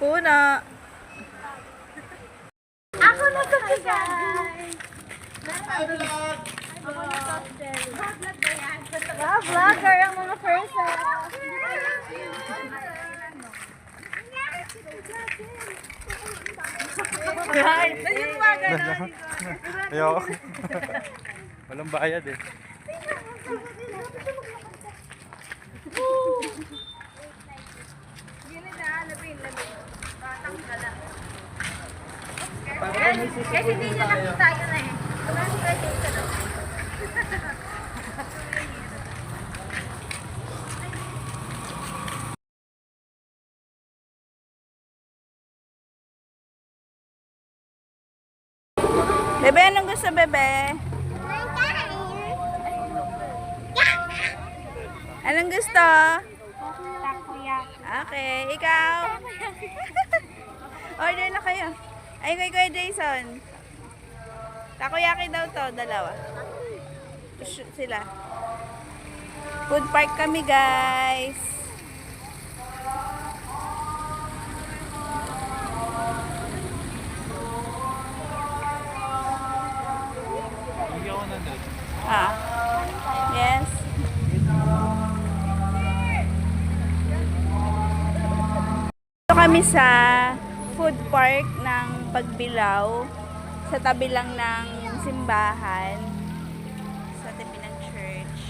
puno. Ako na to, guys. Vlogger ang mga person. Ayoko. Walang bayad eh. Kasi hindi niya nakita yun eh. Wala si Kasi ito daw. Bebe, anong gusto, bebe? Anong gusto? Takoyaki. Okay, ikaw? Order na kayo. Ay, kay Kuya Jason. Takoyaki daw to, dalawa. Sila. Food park kami, guys. Ah. Yes. Ito kami sa food park ng Pagbilao, sa tabi lang ng simbahan, sa tabi ng church.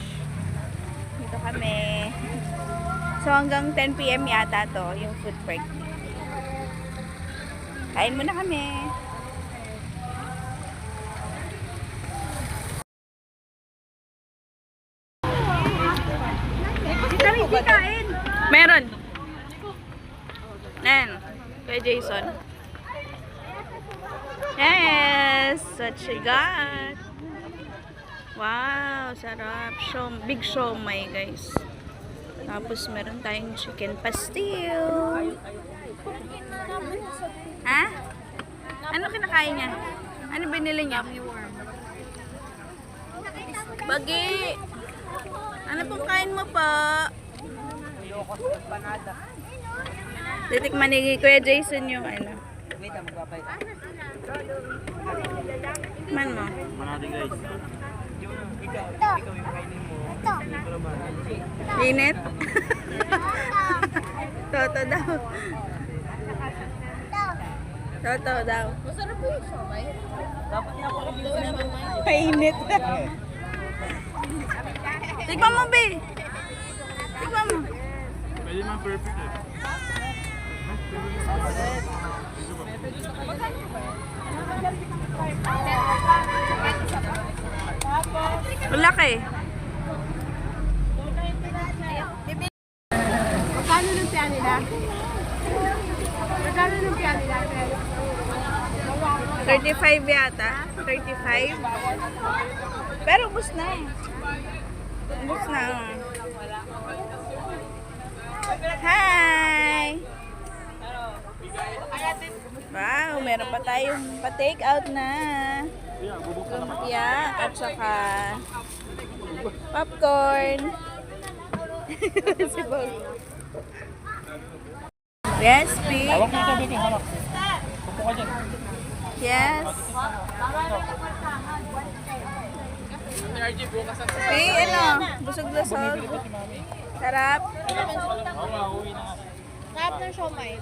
Dito kami. So hanggang 10 PM yata to, yung food park. Kain muna kami. Meron. Ayan. Kay Jason. Yes! What you got? Wow! Sarap. Big siomai, guys. Tapos meron tayong chicken pastil. Ha? Ano kinakain niya? Ano binili niya? Bagi! Ano pong kain mo pa? Titikman ni Kuya Jason yung ano. Man mo. Manati guys. Init? Toto daw. Toto daw. Masarap po yung somay. Painit. Tikman mo, be. Tikman mo. Pwede man perfect eh. Laki. Magkano ng piya nila? Magkano ng piya nila? 35 yata. 35. Pero ubus na. Ubus na. Hi! Wow, meron pa tayong pa-take out na. Lumpia at saka popcorn. Si Bog. Recipe. Hawak mo ito, baby. Hawak. Pupo ka dyan. Yes. ano? Busog-lusog. Sarap. Sarap ng somay.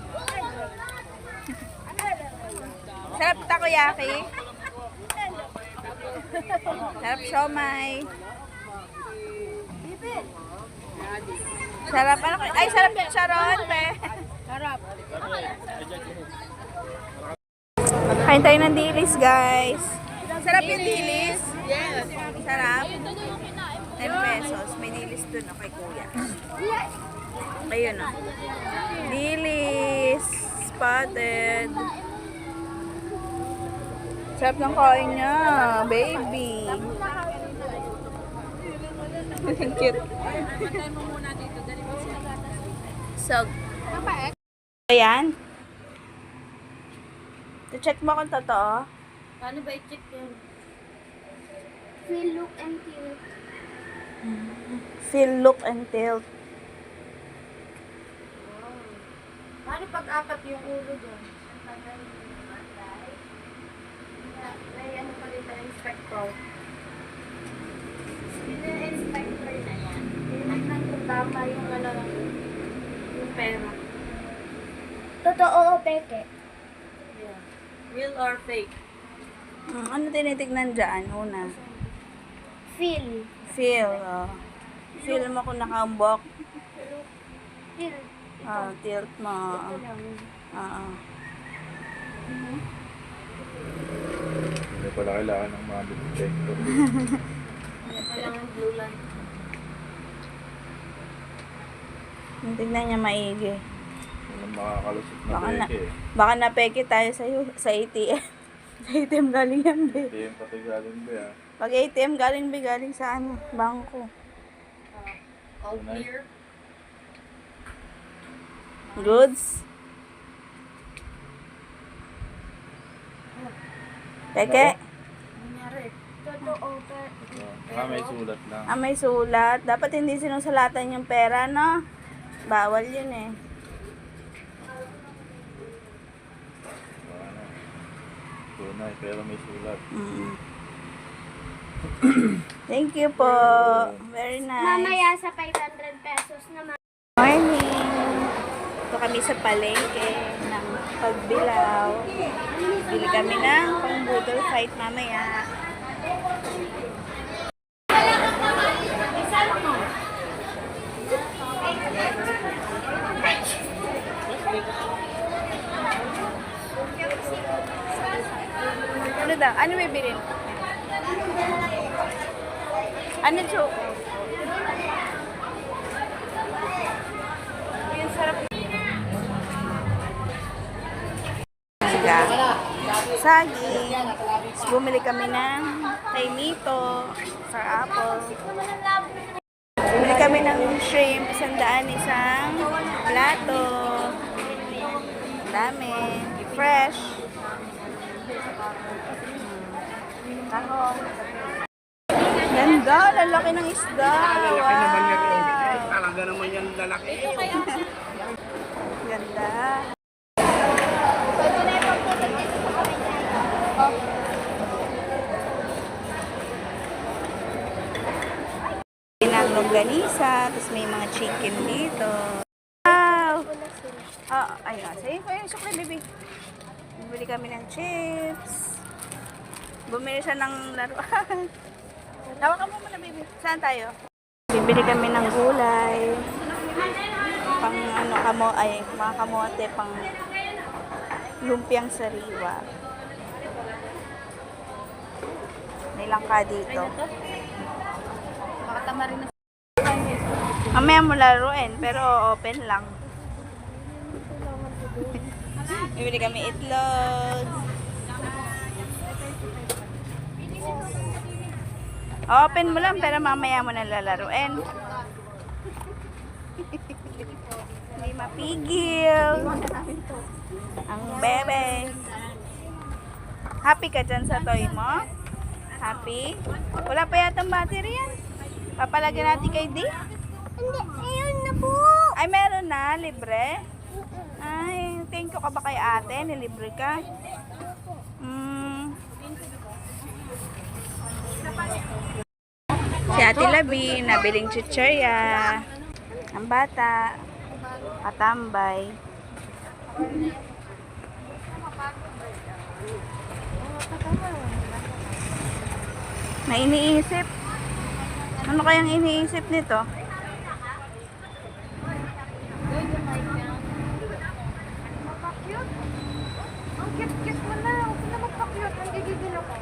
Sarap takoyaki. Sarap siomay. Sarap ano? Ay, sarap charon, be. Sarap. Kain tayo ng dilis, guys. Sarap yung dilis. Yes. Sarap. 10 pesos. May dilis dun, kay kuya. Ayun, o. Dilis. Spotted. Sarap ng kain niya, baby. Cute. So, ayan. To-check mo kung totoo. Paano ba i-check yun? Feel, look, and tilt. Feel, look, and tilt. Paano Paano pag-apat yung ulo doon? May ano pa rin tayo, inspector. Yung inspector na yan. Tinignan kung tama yung ano, yung pera. Totoo o peke? Yeah. Real or fake? Ano tinitignan dyan? Una. Feel. Feel. Feel mo kung nakambok. Feel. Tilt mo. Ito lang. Oo. Hindi pala kailangan ng mga detector. Ano pa lang ang blue light? Tignan niya maigi. Walang makakalusot na Baka na, peke eh. baka napeke tayo sa ATM. Sa ATM galing yan, be. Hindi yung pati galing ba ah. Pag ATM galing, be, galing sa ano, bangko. All Tunay. clear? Goods. Peke. Nangyari. Totoo peke. May sulat lang. May sulat. Dapat hindi sinusulatan yung pera, no? Bawal yun eh. Ano. Tunay, pero may sulat. Thank you po. Very nice. Mamaya sa 500 pesos naman. Morning. Ito kami sa palengke ng Pagbilao. Bili kami ng pang-budol fight mamaya. Ano daw? Ano may bilhin? Ano, Choco? Yung sarap. Saging. Tapos bumili kami ng kay Nito sa Apple. Bumili kami ng shrimp, 100 isang plato. Dami. Fresh. Ganda, lalaki ng isda. Wow. Talaga naman yan lalaki. Ganda. Ng longganisa, tapos may mga chicken dito. Wow! Ayun. Sa'yo ko yung sukli, baby. Bumili kami ng chips. Bumili siya ng laruan. Tawakan mo muna, baby. Saan tayo? Bibili kami ng gulay. Pang mga kamote, pang lumpiang sariwa. May langka dito. Baka tama rin na. Mamaya mo laruin, pero open lang. Bibili kami itlog. Open mo lang, pero mamaya mo na lalaruin. Hindi mapigil. Ang bebe. Happy ka dyan sa toy mo? Happy? Wala pa yatang battery yan. Papalagyan natin kay D? Hindi, ayun na po. Ay, meron na. Libre? Ay, thank you ka ba kay ate? Nilibre ka? Si Ate Labi, nabiling chichirya. Ang bata. Katambay. May iniisip. Ano kayang iniisip nito? Ang cute-cute mo na. Huwag na magpa-cute. Ang gigigil ako.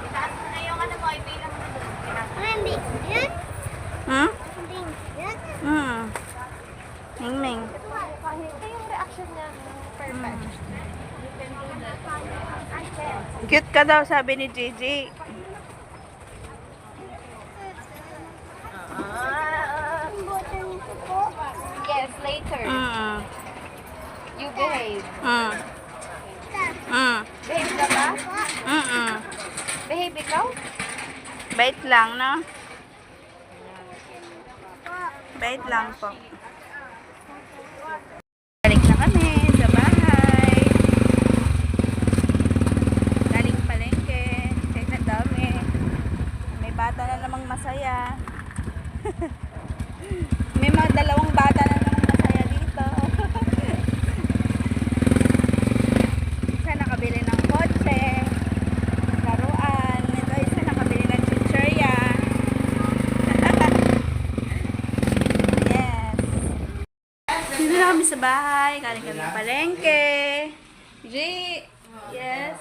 Itaas mo na yung ano mo. Ipilang mo na doon. Hindi. Yan? Hmm? Hindi. Yan? Ming-ming. Ito yung reaction niya. Perfect. Cute ka daw, sabi ni Gigi. Yes, later. You behave. Behave ka ba? Behave ikaw? Bait lang, no? Bait lang po. sa bahay. Kaling kami ng palengke. G. Yes.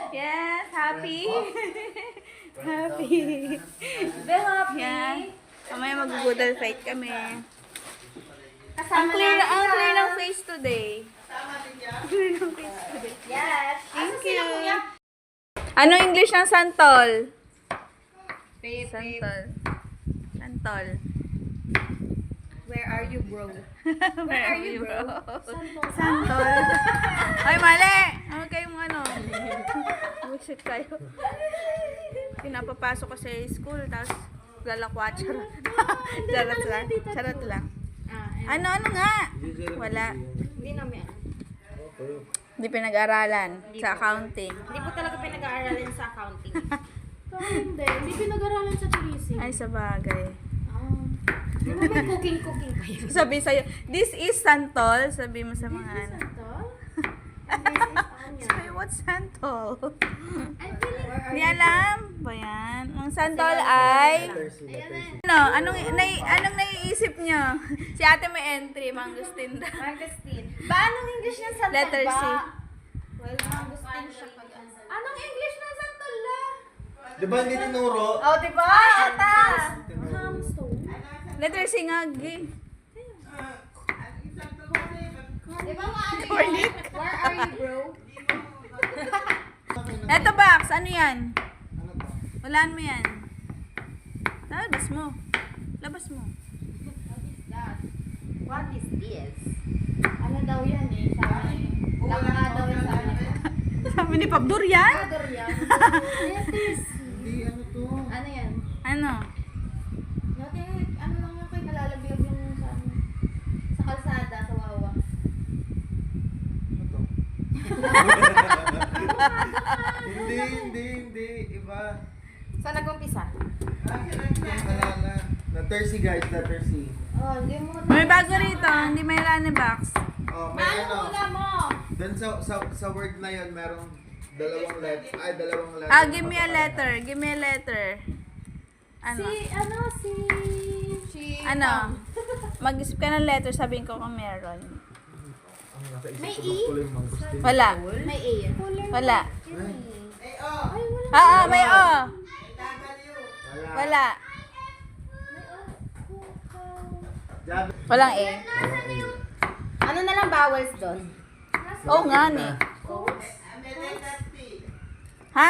Yes, happy. Happy. Be happy. Yan. Mamaya mag-Google fight kami. Kasama Ang clear ng face today. Clear ng face today. Yes. Thank you. Ano English ng santol? Santol. Santol. Where are you, bro? Where are you, bro? Santol. Ay, mali! Ano kayong ano? Bullshit kayo. Pinapapasok ko sa school, tapos lalakwa. Charot. Charot lang. Charot lang. Ano nga? Wala. Hindi namin. Hindi pinag-aralan sa accounting. Hindi po talaga pinag-aaralan sa accounting. Hindi pinag-aaralan sa tourism. Ay, sa bagay. Di ba may cooking kayo? Sabi sa'yo, this is santol. Sabi mo sa mga ano. Sabi, what's santol? Hindi alam. Ba yan? Ang santol ay... Ano? Anong naiisip nyo? Si ate may entry, mangustin daw. Augustine. Paanong English ng santol Letter C. ba? Well, Augustine siya pag anong English ng santol la? Di ba hindi tinuro? Oh, diba? Ata! Letter C nga, G. Diba nga ano yun? Where are you, bro? Eto box, ano yan? Walaan mo yan. Labas mo. Labas mo. What is this? Ano daw yan eh? Sabi. Laka daw yan sa akin. Sabi ni Pabdur yan? Ador yan. Letter C. Hindi, ano to? Ano yan? Ano? Dati, ano lang yung kay nalalaglag yung sa ano, sa kalsada, sa Wawa. Ano to? Hindi. Iba. Saan nag-umpisa? Wala na. Letter C guys, letter C. Oh, hindi mo. May bago rito, hindi may lani box. Oh, may Ano ano. muna mo? Doon sa word na yun, merong dalawang letter. Ay, dalawang letter. Ah, give me a letter. Give me a letter. Ano? Si... Ano? Mag-isip ka ng letter, sabihin ko kung meron. May E? Wala. May A. Wala. Ay, wala. May O. Wala. Walang E. Ano na lang vowels doon? Oo nga ni. Ha?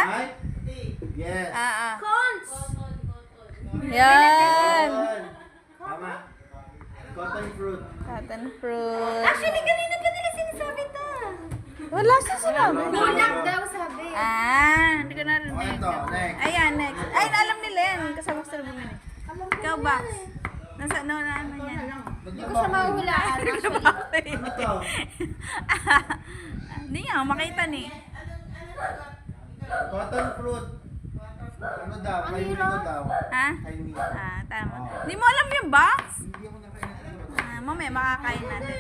Yes. Cons! Yan. Tama. Cotton fruit. Cotton fruit. Actually, kanina pa nila sinasabi to. Wala sa sinabi. Kulang daw sabi. Hindi ko narinig. Ito, next. Ayan, next. Ay, alam nila yan. Kasama ko sa bumili. Ikaw, Box. Nasa, ano yan? Hindi ko siya mahuhulaan. Ano to? Hindi nga, makita ni. Cotton fruit. Ano daw? Kay Mito daw. Ha? Kay Mito. Tama. Hindi mo alam yung box? Hindi ako nakain. Mamaya, makakain natin.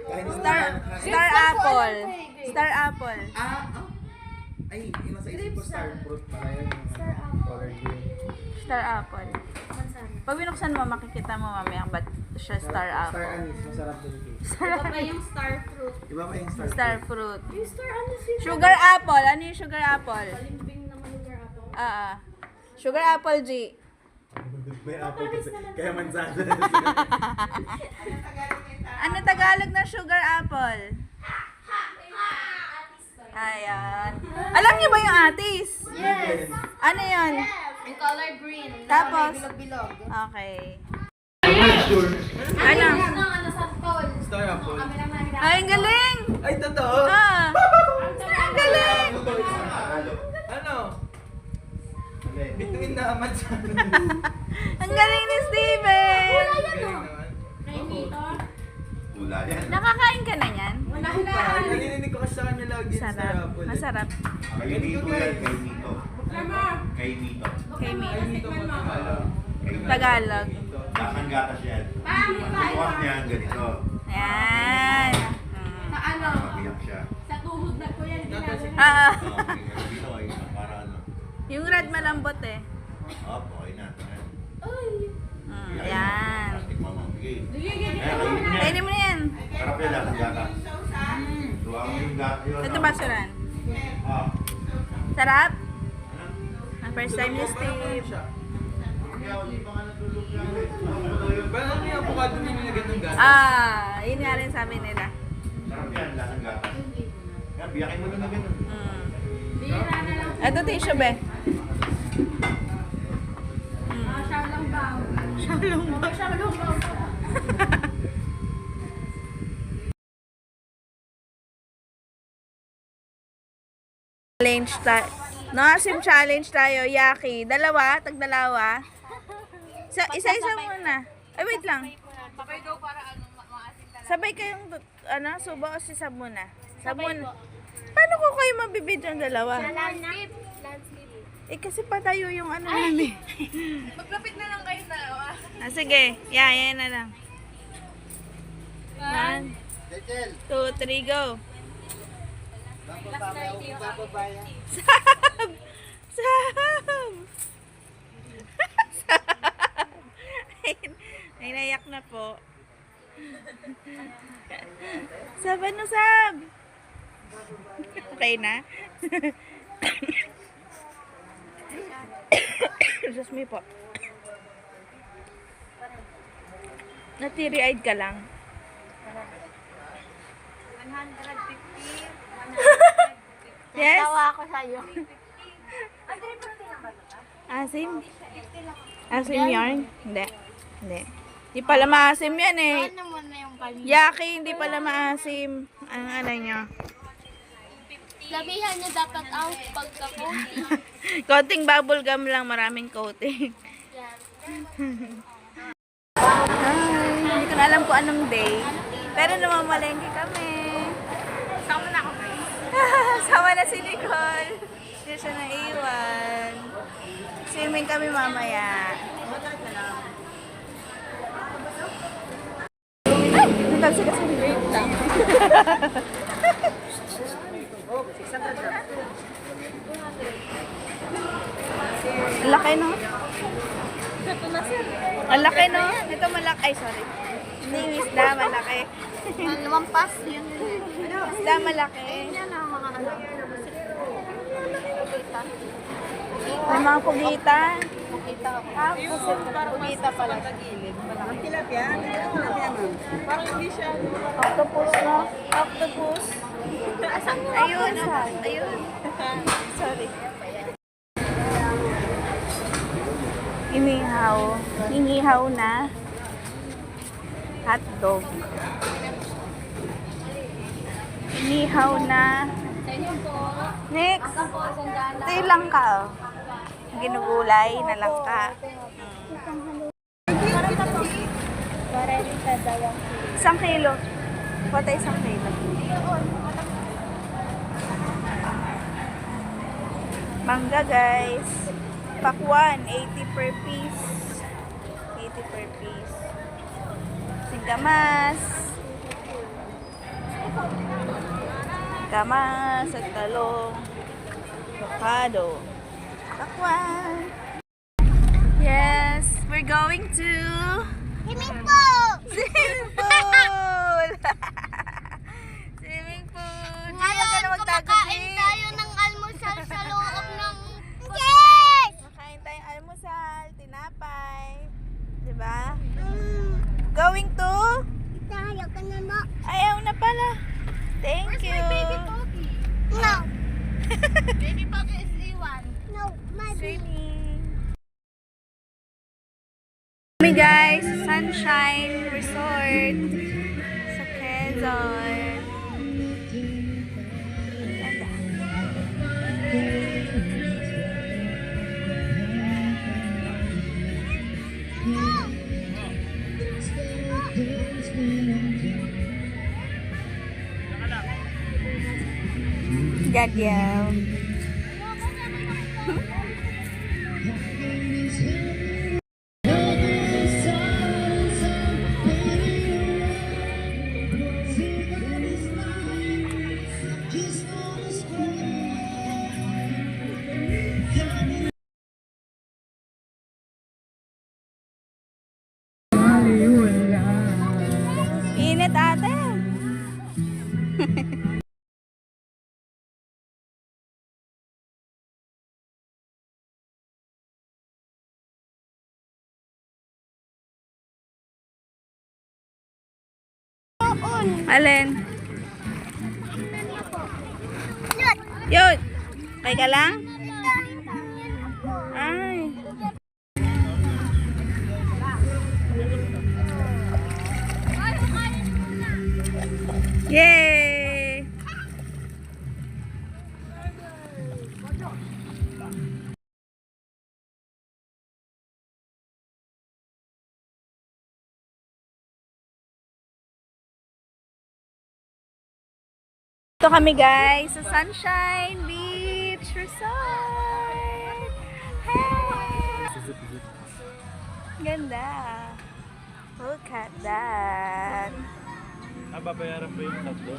Kahit Star apple. Star apple. Ay, yung nasa isip ko star fruit pala yun. Color green. Star apple. Pag binuksan mo, makikita mo mamaya ba't siya star Star apple. anise, masarap din ito. Iba pa yung star fruit. Iba ba yung star Star fruit? fruit. Yung star ano si Sugar apple. Ano yung sugar apple? Limbing naman yung apple. Sugar apple, G. May apple kasi. Kaya mansada. Ano Tagalog ng sugar apple? Ayan. Alam niyo ba yung atis? Yes! Ano yun? Yung color green. Tapos? Na may bilog-bilog. Okay. Sure. Ano? Ano sa tol? Star apple. Kami naman nila. Ay, ang galing! Ay, totoo! Ang galing! Ano? Between na mansada. Ang galing ni Steven! Wala yan. Nakakain ka na yan? Naninig ko kasi sa kanya lagi yung star Sarap. apple. Masarap. Kay Mito yan, kay Mito. Kay Mito. Kay Mia. Dito ko Tagalog. Tagalog. Dasang gatas yan. Bukas niyan, ganito. Ayan. Ano? Mabiyak siya. Sa tuhod na ko yan. Natas- Ah, Dito ay para ano. yung red malambot eh. Opo, okay na. Yan. Plastic mama. Sige. Kainin mo na yan. Sarap yan, lasang gatas. Luwa mo yung gatas. Ito ba, Suran? Ah. Sarap? Ang first time ni Steve. Parang may avocado din yung nilagyan ng gatas. Yun nga rin sabi nila. Sarap yan, lasang gatas. Yan, biyakin mo lang na ganun. Ito tissue, be. Challenge tayo. No, sim challenge tayo, Yaki. Dalawa, tag-dalawa. Isa-isa muna. Ay, wait lang. Sabay daw para ano, maasin talaga. Sabay kayong, suba o si Sab muna? Sab muna. Paano ko kayo mabibidyo ang dalawa? Landscape. Kasi patayo yung ano namin. Maglapit na lang kayo dalawa. Sige. Yan na lang. 1, 2, 3, go. Sab! Sab! Ay, nayak na po. Sab, ano Sab? Okay na? Just me po. Natiri-eyed ka lang. 150. Yes? Tawa ako sa'yo. Asim? Asim yarn? Hindi. Hindi pala maasim yan eh. Ano mo na yung kanina? Yaki, hindi pala maasim. Ang ano nyo. Sabihan niya dapat ang pagka-coating. Coating bubble gum lang, maraming coating. Yan. Hi, hindi ko na alam kung anong day. Pero namamalengke kami. Sama na ako guys. Sama na si Nicole. Hindi siya naiwan. Swimming kami mamaya. Ay! Nagtagsi kasi. Wait lang. Ang laki, no? Ang laki, no? Ito malaki. Ay, sorry. Hindi yung isda, malaki. Lumampas yun. Isda, malaki. Yan ang mga ano. May mga pugita. Makita ko. Pugita pala. Ang tilapia? Parang hindi siya. Octopus, no? Octopus. Ayun. Ayun. Sorry. Inihaw na hotdog. Inihaw na. Next. Ito yung langka, oh. Ginugulay na langka. Isang kilo. Pata isang kilo. Mangga, guys. Pakwan, 80 per piece. 80 per piece. Singkamas. Singkamas at talong. Avocado. Pakwan. Yes, we're going to Swimming pool! swimming pool. Swimming pool. Ngayon, Huwag ka na magtago, kumakain Jay. tayo ng almusal sa loob ng... Yes! Makain tayong almusal, tinapay. Diba? Going to? Tayo ka na mo. Ayaw na pala. Thank you. No. Baby Pogi is iwan. No, my Swimming. Kami guys, Sunshine Resort sa Quezon. Gagyaw. Alin? Yun. Okay ka lang? Ay. Yay! Ito kami guys sa Sunshine Beach Resort. Hey! Ganda. Look at that. Babayaran pa yung tatlo.